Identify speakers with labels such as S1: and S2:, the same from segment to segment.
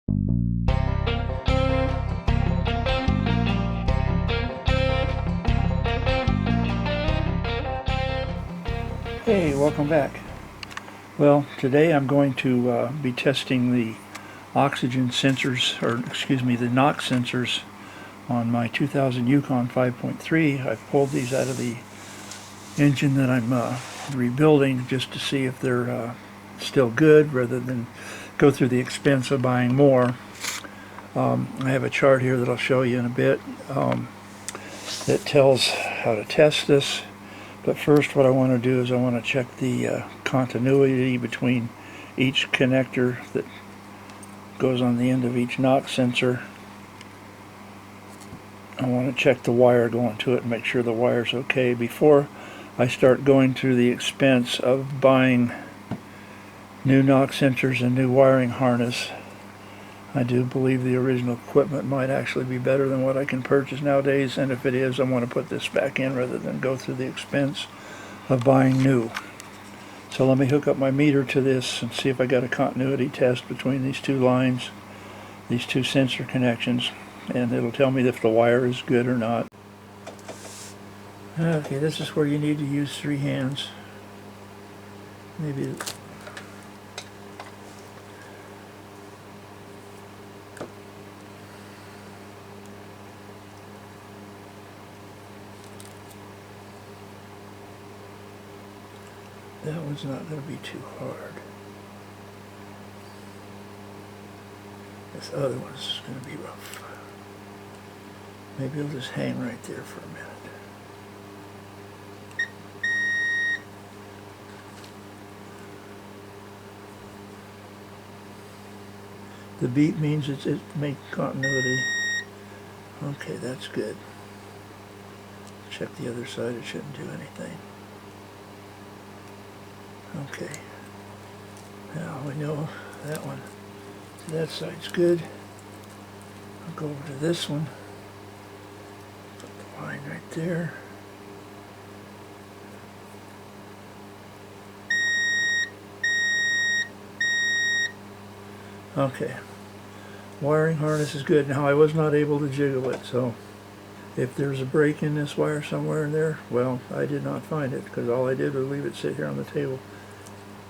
S1: Hey, welcome back. Well, today I'm going to be testing the oxygen sensors, or excuse me, the NOx sensors on my 2000 Yukon 5.3. I've pulled these out of the engine that I'm rebuilding just to see if they're still good rather than go through the expense of buying more. I have a chart here that I'll show you in a bit that tells how to test this. But first what I want to do is I want to check the continuity between each connector that goes on the end of each NOx sensor. I want to check the wire going to it and make sure the wire's okay before I start going through the expense of buying new NOx sensors and new wiring harness. I do believe the original equipment might actually be better than what I can purchase nowadays, and if it is, I want to put this back in rather than go through the expense of buying new. So let me hook up my meter to this and see if I got a continuity test between these two lines, these two sensor connections, and it'll tell me if the wire is good or not. Okay, this is where you need to use 3 hands. Maybe that one's not going to be too hard. This other one's going to be rough. Maybe it'll just hang right there for a minute. The beep means it makes continuity. Okay, that's good. Check the other side, it shouldn't do anything. Okay, now we know that one. So that side's good. I'll go over to this one. Put the line right there. Okay, wiring harness is good. Now I was not able to jiggle it, so if there's a break in this wire somewhere in there, well, I did not find it because all I did was leave it sit here on the table.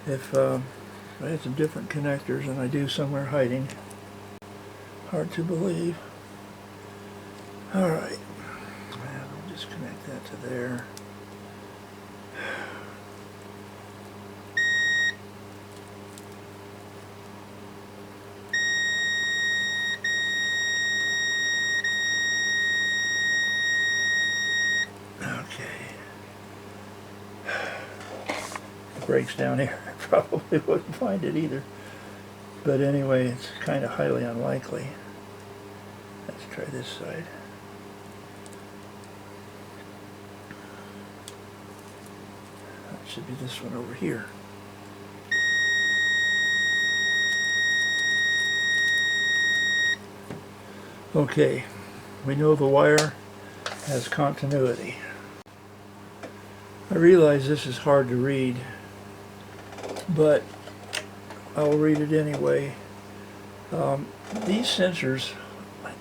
S1: If I had some different connectors and I do somewhere hiding. Hard to believe. Alright, we'll just connect that to there. Okay. If it breaks down here, I probably wouldn't find it either. But anyway, it's kind of highly unlikely. Let's try this side. That should be this one over here. Okay, we know the wire has continuity. I realize this is hard to read, but I'll read it anyway. These sensors,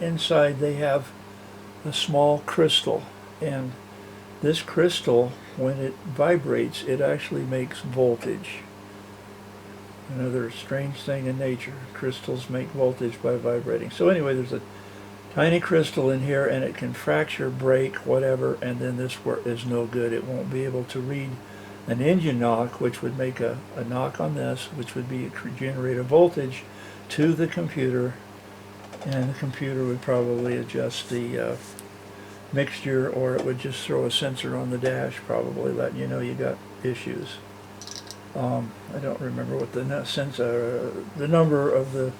S1: inside they have a small crystal, and this crystal, when it vibrates, it actually makes voltage. Another strange thing in nature. Crystals make voltage by vibrating. So anyway, there's a tiny crystal in here, and it can fracture, break, whatever, and then this is no good. It won't be able to read an engine knock, which would make a knock on this, which would be generate a voltage to the computer, and the computer would probably adjust the mixture, or it would just throw a sensor on the dash, probably letting you know you got issues. I don't remember what the number of the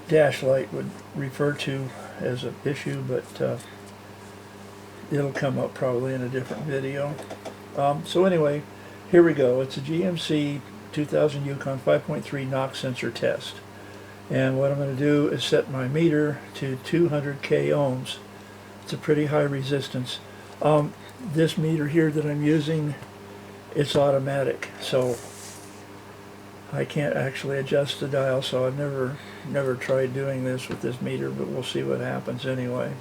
S1: dash light would refer to as an issue, but it'll come up probably in a different video. So anyway, here we go. It's a GMC 2000 Yukon 5.3 NOx sensor test. And what I'm going to do is set my meter to 200k ohms. It's a pretty high resistance. This meter here that I'm using, it's automatic. So I can't actually adjust the dial, so I've never tried doing this with this meter, but we'll see what happens anyway.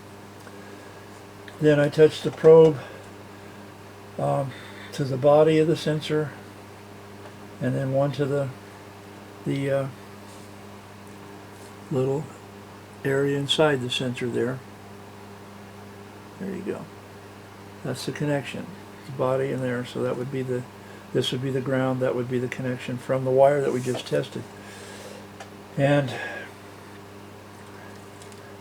S1: Then I touch the probe to the body of the sensor, and then one to the little area inside the sensor there. There you go. That's the connection, the body in there. So that would be this would be the ground, that would be the connection from the wire that we just tested. And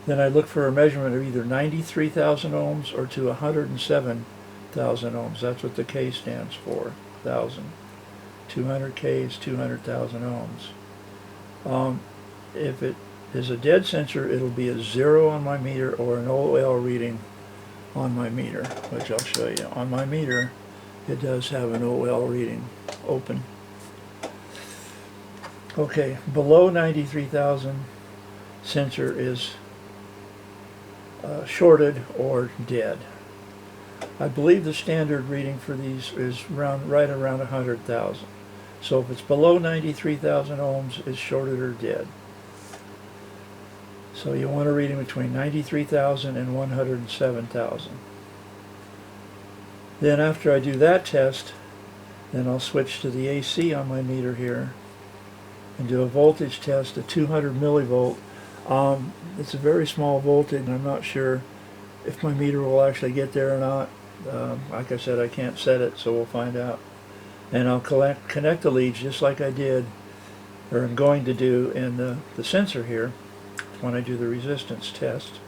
S1: then I look for a measurement of either 93,000 ohms or to 107,000 ohms. That's what the K stands for, 1,000. 200 K is 200,000 ohms. If it is a dead sensor, it'll be a 0 on my meter or an OL reading on my meter, which I'll show you. On my meter, it does have an OL reading open. Okay, below 93,000, sensor is shorted or dead. I believe the standard reading for these is right around 100,000. So if it's below 93,000 ohms, it's shorted or dead. So you want a reading between 93,000 and 107,000. Then after I do that test, then I'll switch to the AC on my meter here and do a voltage test at 200 millivolt. It's a very small voltage, and I'm not sure if my meter will actually get there or not. Like I said, I can't set it, so we'll find out. And I'll connect the leads just like I did, or I'm going to do in the sensor here when I do the resistance test.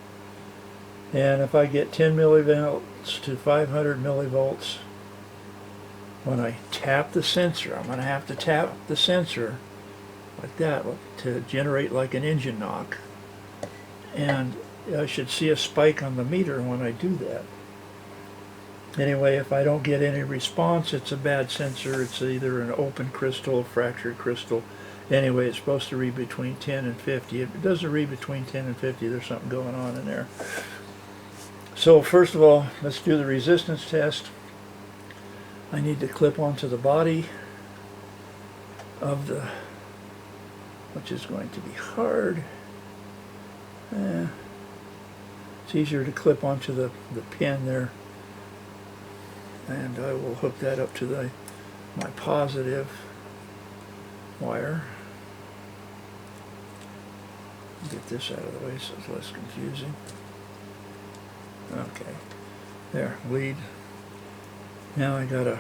S1: And if I get 10 millivolts to 500 millivolts, when I tap the sensor, I'm going to have to tap the sensor like that to generate like an engine knock. And I should see a spike on the meter when I do that. Anyway, if I don't get any response, it's a bad sensor. It's either an open crystal, fractured crystal. Anyway, it's supposed to read between 10 and 50. If it doesn't read between 10 and 50, there's something going on in there. So first of all, let's do the resistance test. I need to clip onto the body of the, which is going to be hard. It's easier to clip onto the pin there. And I will hook that up to my positive wire. Get this out of the way so it's less confusing. Okay, there, lead. Now I gotta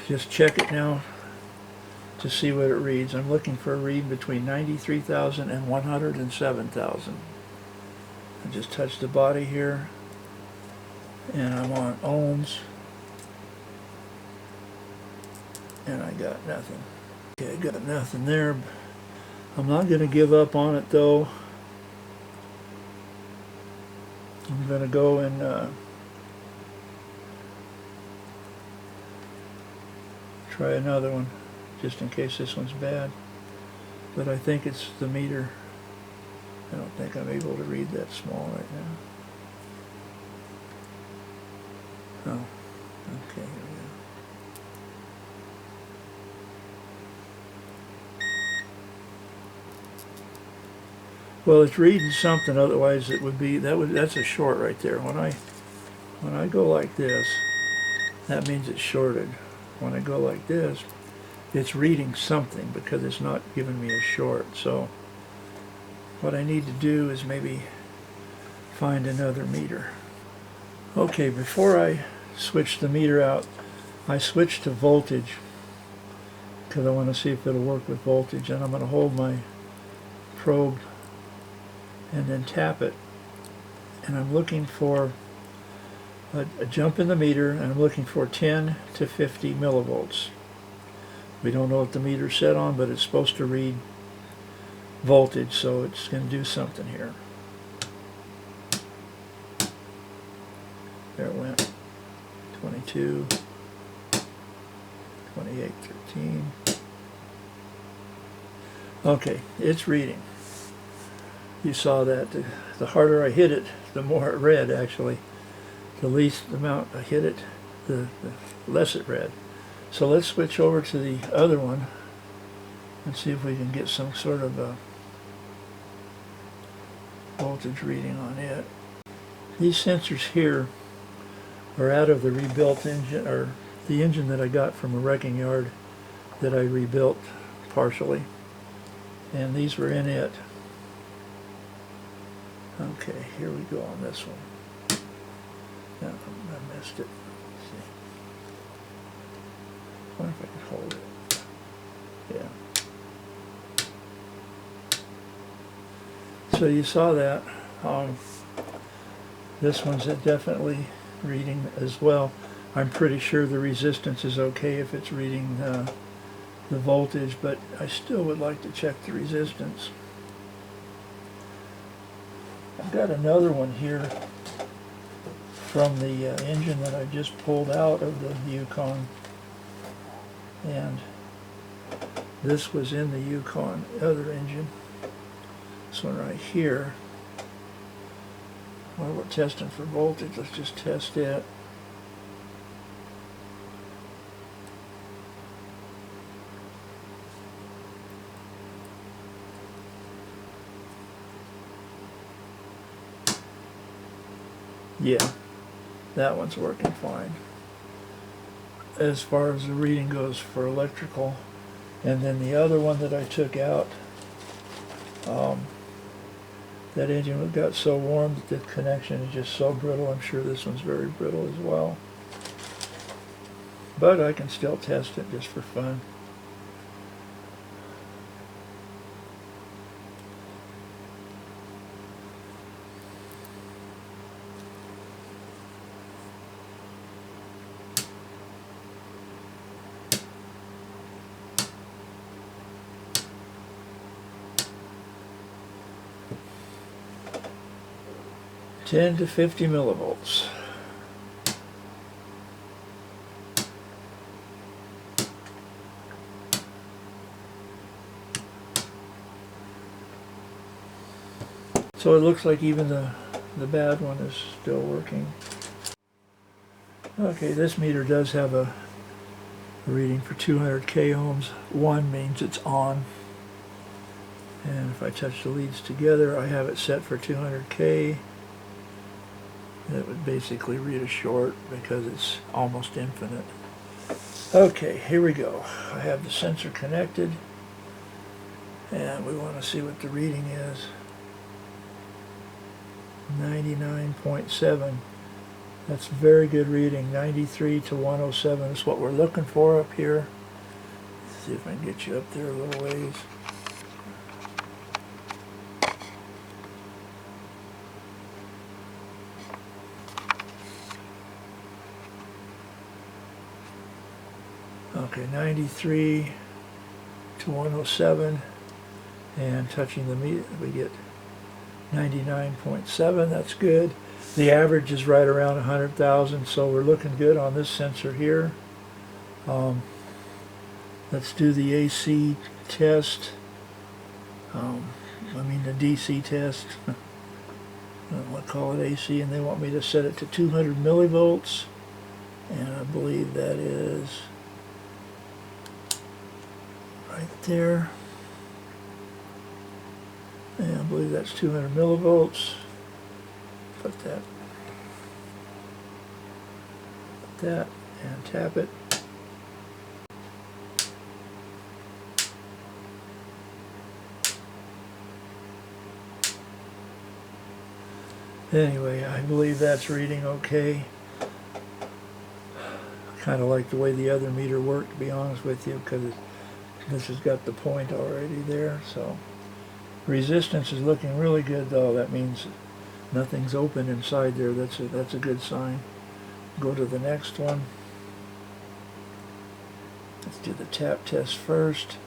S1: just check it now to see what it reads. I'm looking for a read between 93,000 and 107,000. I just touched the body here, and I'm on ohms, and I got nothing. Okay, I got nothing there. I'm not going to give up on it though. I'm going to go and try another one, just in case this one's bad. But I think it's the meter. I don't think I'm able to read that small right now. Oh, okay, here we go. Well, it's reading something, otherwise it would be, that's a short right there. When I go like this, that means it's shorted. When I go like this, it's reading something because it's not giving me a short. So what I need to do is maybe find another meter. Okay, before I switch the meter out, I switch to voltage because I want to see if it'll work with voltage. And I'm going to hold my probe and then tap it, and I'm looking for a jump in the meter, and I'm looking for 10 to 50 millivolts. We don't know what the meter's set on, but it's supposed to read voltage, so it's going to do something here. There it went. 22, 28, 13. Okay, it's reading. You saw that the harder I hit it, the more it read actually. The least amount I hit it, the less it read. So let's switch over to the other one and see if we can get some sort of a voltage reading on it. These sensors here are out of the rebuilt engine, or the engine that I got from a wrecking yard that I rebuilt partially, and these were in it. Okay, here we go on this one. No, I missed it. Let's see. I wonder if I can hold it. Yeah. So you saw that. This one's definitely reading as well. I'm pretty sure the resistance is okay if it's reading the voltage, but I still would like to check the resistance. I've got another one here from the engine that I just pulled out of the Yukon, and this was in the Yukon other engine. This one right here. While we're testing for voltage, let's just test it. Yeah, that one's working fine as far as the reading goes for electrical. And then the other one that I took out, that engine got so warm that the connection is just so brittle. I'm sure this one's very brittle as well. But I can still test it just for fun. $10 to 50 millivolts. So it looks like even the bad one is still working. Okay, this meter does have a reading for 200 k ohms. 1 means it's on. And if I touch the leads together, I have it set for 200 k. It would basically read a short because it's almost infinite. Okay, here we go. I have the sensor connected, and we want to see what the reading is. 99.7. That's very good reading. 93 to 107 is what we're looking for up here. Let's see if I can get you up there a little ways. Okay, 93 to 107, and touching the meter, we get 99.7. That's good. The average is right around 100,000, so we're looking good on this sensor here. Let's do the AC test. The DC test. I'll call it AC, and they want me to set it to 200 millivolts, and I believe that is right there. And I believe that's 200 millivolts. Put that and tap it. Anyway, I believe that's reading okay. Kind of like the way the other meter worked, to be honest with you, because this has got the point already there. So resistance is looking really good, though. That means nothing's open inside there. That's a good sign. Go to the next one. Let's do the tap test first.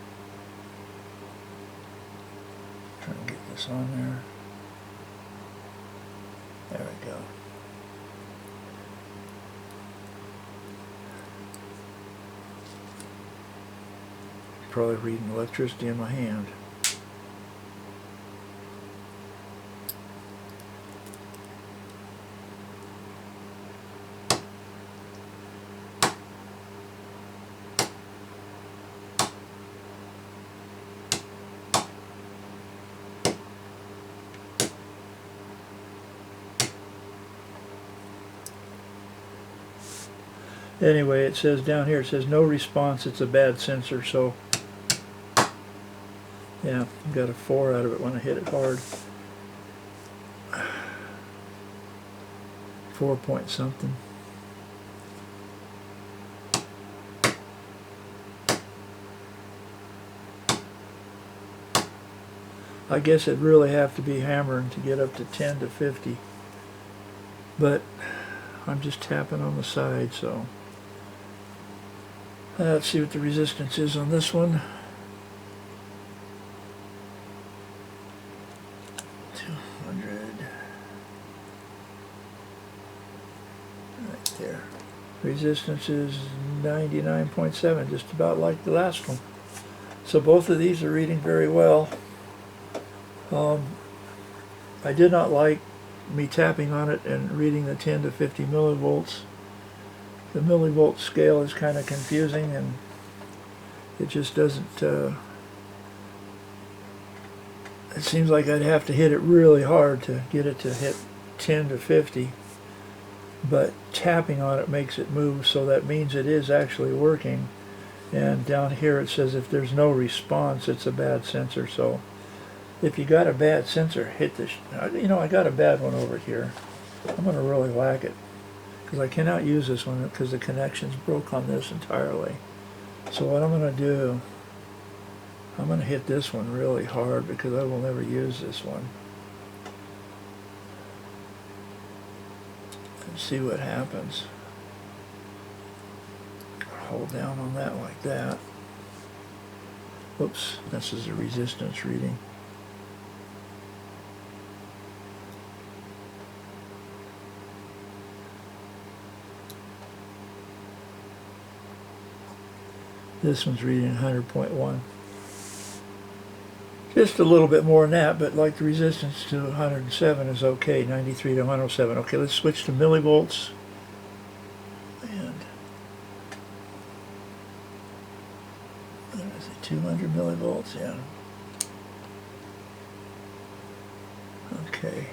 S1: Try and get this on there. There we go. Probably reading electricity in my hand. Anyway, it says down here, it says no response, it's a bad sensor, so yeah, I got a 4 out of it when I hit it hard. 4 point something. I guess it'd really have to be hammering to get up to 10 to 50. But I'm just tapping on the side, so let's see what the resistance is on this one. 200. Right there. Resistance is 99.7, just about like the last one. So both of these are reading very well. I did not like me tapping on it and reading the 10 to 50 millivolts. The millivolt scale is kind of confusing, and it just doesn't, it seems like I'd have to hit it really hard to get it to hit 10 to 50, but tapping on it makes it move, so that means it is actually working. And down here it says if there's no response, it's a bad sensor. So if you got a bad sensor, hit this. You know, I got a bad one over here. I'm going to really whack it, because I cannot use this one because the connections broke on this entirely. So what I'm going to do, I'm going to hit this one really hard because I will never use this one. And see what happens. Hold down on that like that. Whoops, this is a resistance reading. This one's reading 100.1. Just a little bit more than that, but like the resistance to 107 is okay, 93 to 107. Okay, let's switch to millivolts. And what is it, 200 millivolts? Yeah. Okay.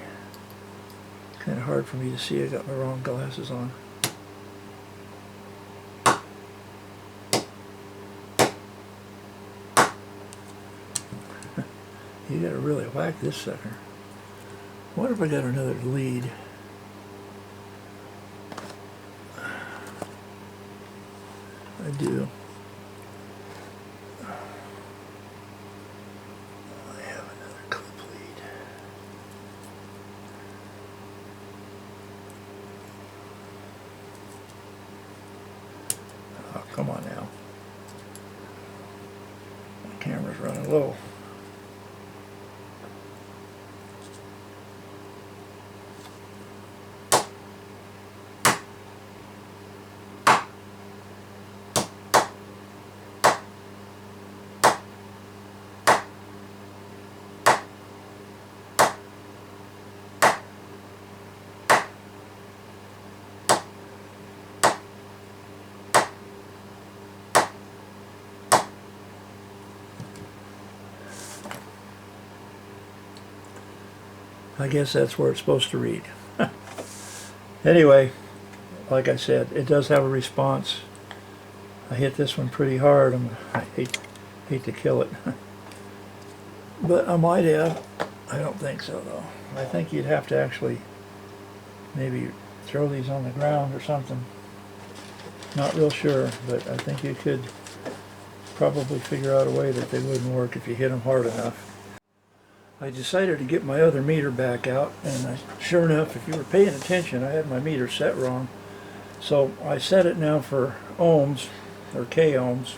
S1: It's kind of hard for me to see. I got my wrong glasses on. You gotta really whack this sucker. What if I got another lead? I do. I have another clip lead. Oh, come on now. My camera's running low. I guess that's where it's supposed to read. Anyway, like I said, it does have a response. I hit this one pretty hard. I hate to kill it. But I might have. I don't think so, though. I think you'd have to actually maybe throw these on the ground or something. Not real sure, but I think you could probably figure out a way that they wouldn't work if you hit them hard enough. I decided to get my other meter back out, and sure enough, if you were paying attention, I had my meter set wrong. So I set it now for ohms, or K ohms,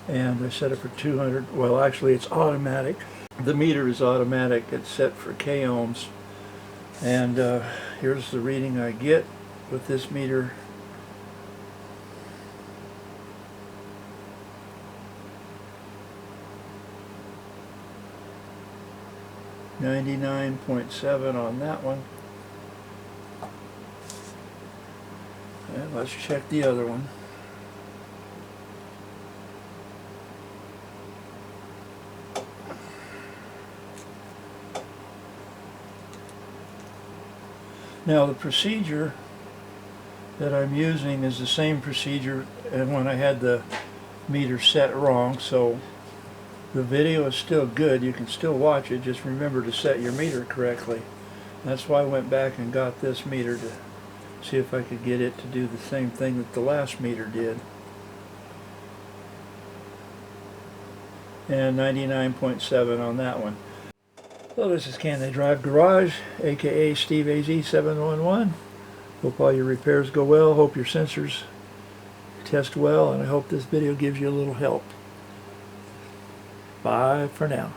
S1: and I set it for 200. Well, actually it's automatic. The meter is automatic. It's set for K ohms. And here's the reading I get with this meter. .7 on that one. And let's check the other one. Now the procedure that I'm using is the same procedure and when I had the meter set wrong, so the video is still good. You can still watch it. Just remember to set your meter correctly. That's why I went back and got this meter to see if I could get it to do the same thing that the last meter did. And 99.7 on that one. Hello, this is Can They Drive Garage, aka Steve AZ711. Hope all your repairs go well. Hope your sensors test well, and I hope this video gives you a little help. Bye for now.